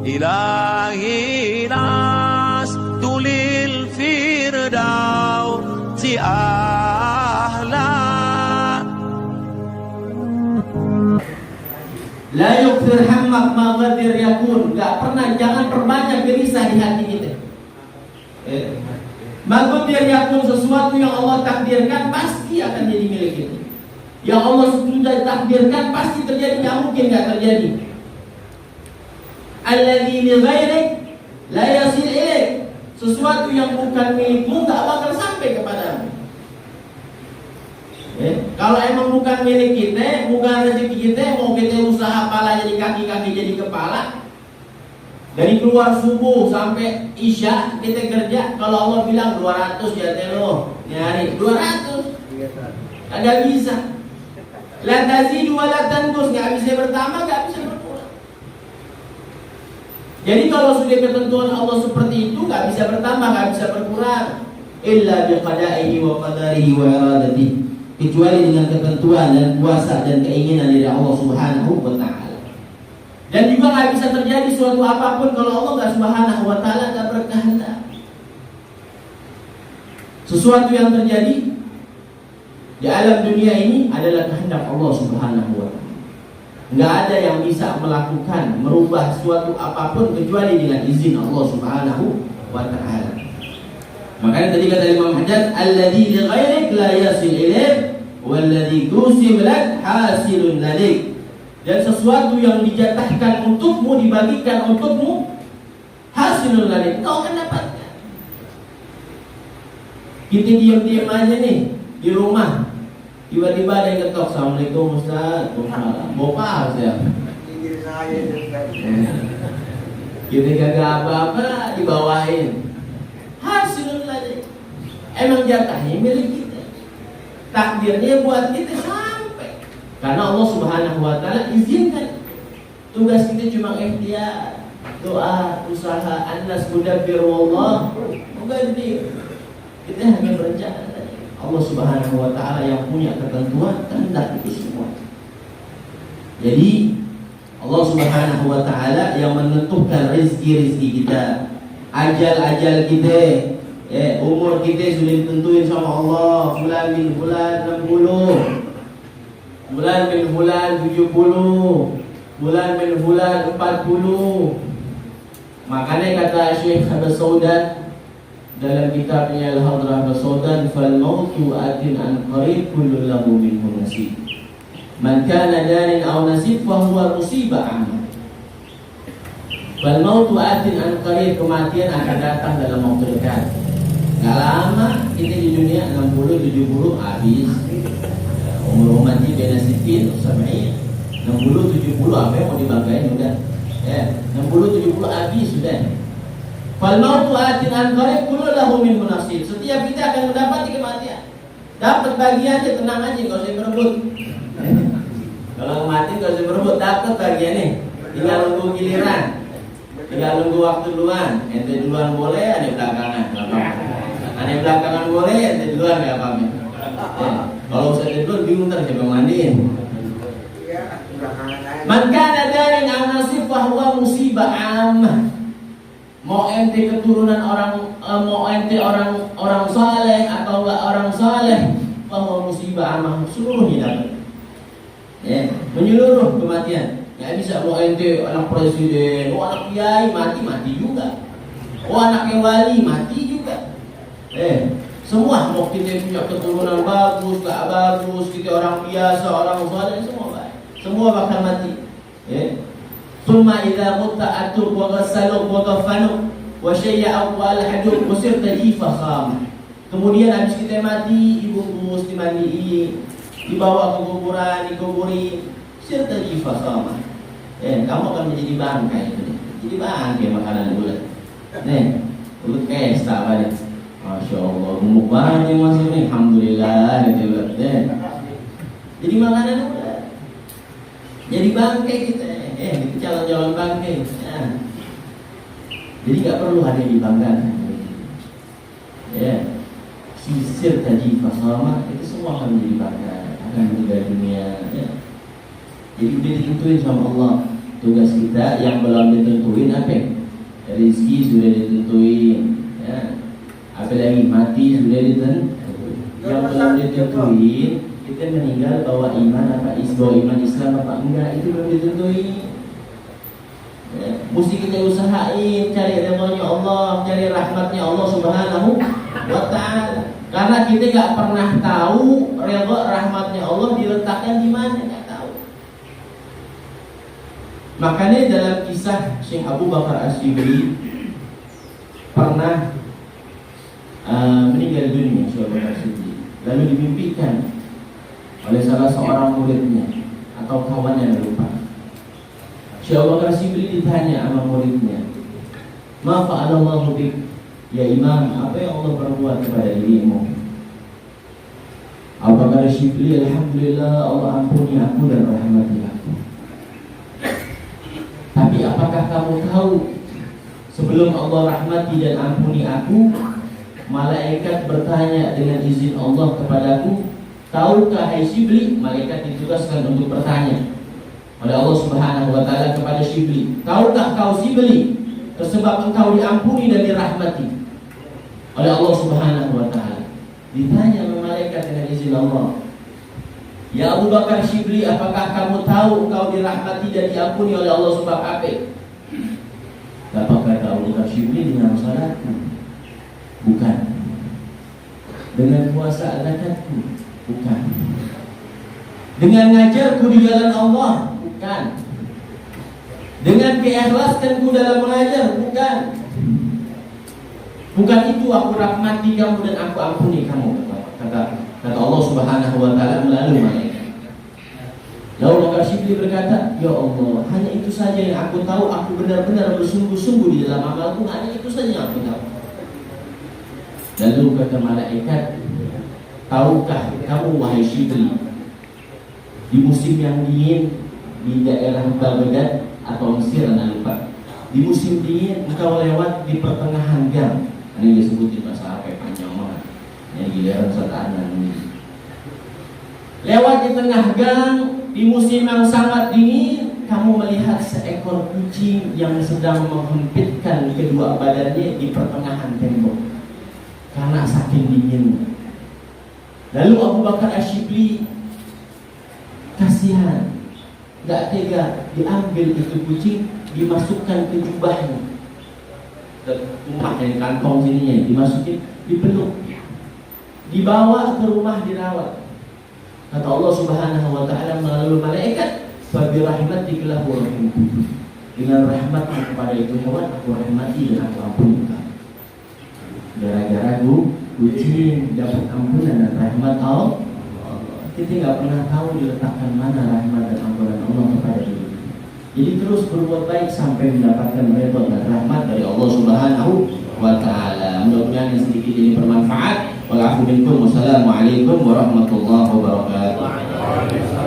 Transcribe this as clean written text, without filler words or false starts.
إلهي لست للفردوس أهلا. La yukthir hammak maghadir yakun. Gak pernah, jangan perbanyak gelisah di hati kita. Maghadir yakun, sesuatu yang Allah takdirkan pasti akan jadi milik kita. Yang Allah sudah takdirkan pasti terjadi, tidak mungkin gak terjadi. Alladzi li ghairik la yasil ilaik. Sesuatu yang bukan milikmu gak bakal sampai kepadamu. Kalau emang bukan milik kita, bukan rezeki kita, mau kita usaha pala jadi kaki-kaki jadi kepala, dari keluar subuh sampai isya kita kerja, kalau Allah bilang 200 ya telo nyari 200 agak bisa. La tazidu wa la tanqus, enggak bisa bertambah, enggak bisa berkurang. Jadi kalau sudah ketentuan Allah seperti itu, enggak bisa bertambah, enggak bisa berkurang. Illa biqada'ihi wa qadarihi wa iradatihi, kecuali dengan ketentuan dan kuasa dan keinginan dari Allah Subhanahu wa taala. Dan juga enggak bisa terjadi suatu apapun kalau Allah enggak Subhanahu wa taala enggak berkehendak. Sesuatu yang terjadi di alam dunia ini adalah kehendak Allah Subhanahu wa taala. Enggak ada yang bisa melakukan, merubah suatu apapun kecuali dengan izin Allah Subhanahu wa taala. Makanya tadi kata Imam Haddad, alladzi li ghairik la yasil ilaik walladzi tusib lak hasilun lalik. Dan sesuatu yang dijatahkan untukmu, dibagikan untukmu, hasilun lalik, kau akan dapatkan. Kita diam-diam aja nih di rumah, tiba-tiba ada yang ketok, assalamualaikum Ustaz, bapak saya. Kita kagak apa-apa dibawain. Hasilun lalik. Emang jatahnya milik kita, takdirnya buat kita sampai, karena Allah Subhanahu wa taala izinkan. Tugas kita cuma ikhtiar, doa, usaha, annas mudabbir wallah muqaddir. Kita hanya berencana. Allah Subhanahu wa taala yang punya ketentuan kehendak itu semua. Jadi Allah Subhanahu wa taala yang menentukan rezeki kita, ajal kita, umur kita sudah ditentuin sama Allah. Bulan bin bulan 60, bulan bin bulan 70, bulan bin bulan 40. Makanya kata Syekh Al-Saudan dalam kitabnya Al-Hadrah Al-Saudan, fal mautu atin an qarib kullu lahu minhu nasib. Man kana darin aw nasib fa huwa musibah amma. Fal mautu atin an qarib, kematian akan datang dalam waktu dekat. Enggak lama kita di dunia 60 70 habis. Umur mati beda sedikit, 60 70 apa yang mau dibanggain udah. 60 70 habis sudah. Fal mautu atin an qarib kullu lahu min nasib. Setiap kita akan mendapati kematian. Dapat bagiannya, tenang aja, enggak usah berebut. Kalau mati enggak usah berebut, dapat bagiannya. Tinggal nunggu giliran. Tinggal nunggu waktu duluan. Ente duluan boleh, ada belakangan. Ada belakangan boleh, ente duluan enggak apa-apa. Kalau usah duluan bingung ntar siapa mandiin. Man kana darin aw nasib fa huwa musibah ammah. Mau ente keturunan orang, mau ente orang saleh atau enggak orang saleh, bahwa musibah amah seluruhnya dapat. Menyeluruh kematian. Enggak bisa mau ente anak presiden, anak kiai mati juga. Anaknya wali mati juga. Semua mau kita punya keturunan bagus, enggak bagus, kita orang biasa, orang saleh, semua baik. Semua bakal mati. Thumma idza mutta atuk wa ghassaluk wa ghafanu wa syayya'u wal haduk wasirta fakham. Kemudian habis kita mati, dibungkus, dimandiin, dibawa ke kuburan, dikuburi, sirta fakham. Kamu akan menjadi bangkai itu. Jadi bangkai makanan bulat. Bulat pesta balik. Masya Allah, gemuk banget yang masuk nih. Alhamdulillah gitu. Jadi makanan bulat. Jadi bangkai kita. Itu calon-calon bangkai. Jadi gak perlu ada yang dibanggakan. Sisir tadi fasama itu semua akan menjadi bangga, akan meninggal dunia. Jadi udah ditentuin sama Allah. Tugas kita yang belum ditentuin apa? Rezeki sudah ditentuin, ya. Apalagi mati sudah ditentuin. Yang belum ditentuin, kita meninggal bawa iman apa? Bawa iman Islam apa enggak? Itu belum ditentuin. Ya. Mesti kita usahain cari ridhonya Allah, cari rahmatnya Allah Subhanahu wa Ta'ala. Karena kita nggak pernah tahu ridho rahmatnya Allah diletakkan di mana, nggak tahu. Makanya dalam kisah Syekh Abu Bakar As-Siddiq pernah meninggal dunia, Syekh Abu Bakar As-Siddiq, lalu dimimpikan oleh salah seorang muridnya atau kawannya, lupa. Syekh Abu Bakar As-Siddiq ditanya sama muridnya, "Ma fa'alallahu bik?" Ya Imam, apa yang Allah perbuat kepada dirimu? Abu Bakar As-Siddiq, alhamdulillah Allah ampuni aku dan rahmati aku. Tapi apakah kamu tahu sebelum Allah rahmati dan ampuni aku, malaikat bertanya dengan izin Allah kepadaku, tahukah hai Syibli? Malaikat ditugaskan untuk bertanya oleh Allah Subhanahu wa Ta'ala kepada Syibli, tahukah kau Syibli, tersebab engkau diampuni dan dirahmati oleh Allah Subhanahu wa Ta'ala. Ditanya oleh malaikat dengan izin Allah, ya Abu Bakar Syibli, apakah kamu tahu engkau dirahmati dan diampuni oleh Allah sebab apa? Apakah kata Abu Bakar Syibli, dengan salatku? Bukan. Dengan puasa zakatku? Bukan. Dengan ngajarku di jalan Allah? Bukan. Dengan keikhlaskanku dalam mengajar? Bukan. Bukan itu aku rahmati kamu dan aku ampuni kamu, kata Allah Subhanahu wa Ta'ala melalui malaikat. Lalu Bakar Syibli berkata, ya Allah, hanya itu saja yang aku tahu. Aku benar-benar bersungguh-sungguh di dalam amalku, hanya itu saja yang aku tahu. Lalu kata malaikat, tahukah kamu wahai Syibli, di musim yang dingin di daerah Baghdad atau Mesir, lupa, di musim dingin engkau lewat di pertengahan gang. Ini disebutin bahasa Arab panjang banget. Yang giliran satanan ini. Lewat di tengah gang di musim yang sangat dingin, kamu melihat seekor kucing yang sedang menghempitkan kedua badannya di pertengahan tembok karena saking dinginnya. Lalu Abu Bakar As-Siddiq kasihan, gak tega, diambil itu kucing, dimasukkan ke jubahnya, rumah yang kantong sininya, dimasukin, dipeluk, dibawa ke rumah dirawat. Kata Allah Subhanahu wa Ta'ala melalui malaikat, "Fabi rahmatika wa rahmatuhu." Dengan rahmatmu kepada itu hewan, aku rahmati dan aku ampuni kamu. Gara-gara kucing dapat ampunan dan rahmat Allah. Kita nggak pernah tahu diletakkan mana rahmat dan ampunan Allah kepada diri. Jadi terus berbuat baik sampai mendapatkan ridha dan rahmat dari Allah Subhanahu wa Ta'ala. Mudah-mudahan yang sedikit ini bermanfaat. Wassalamualaikum warahmatullahi wabarakatuh.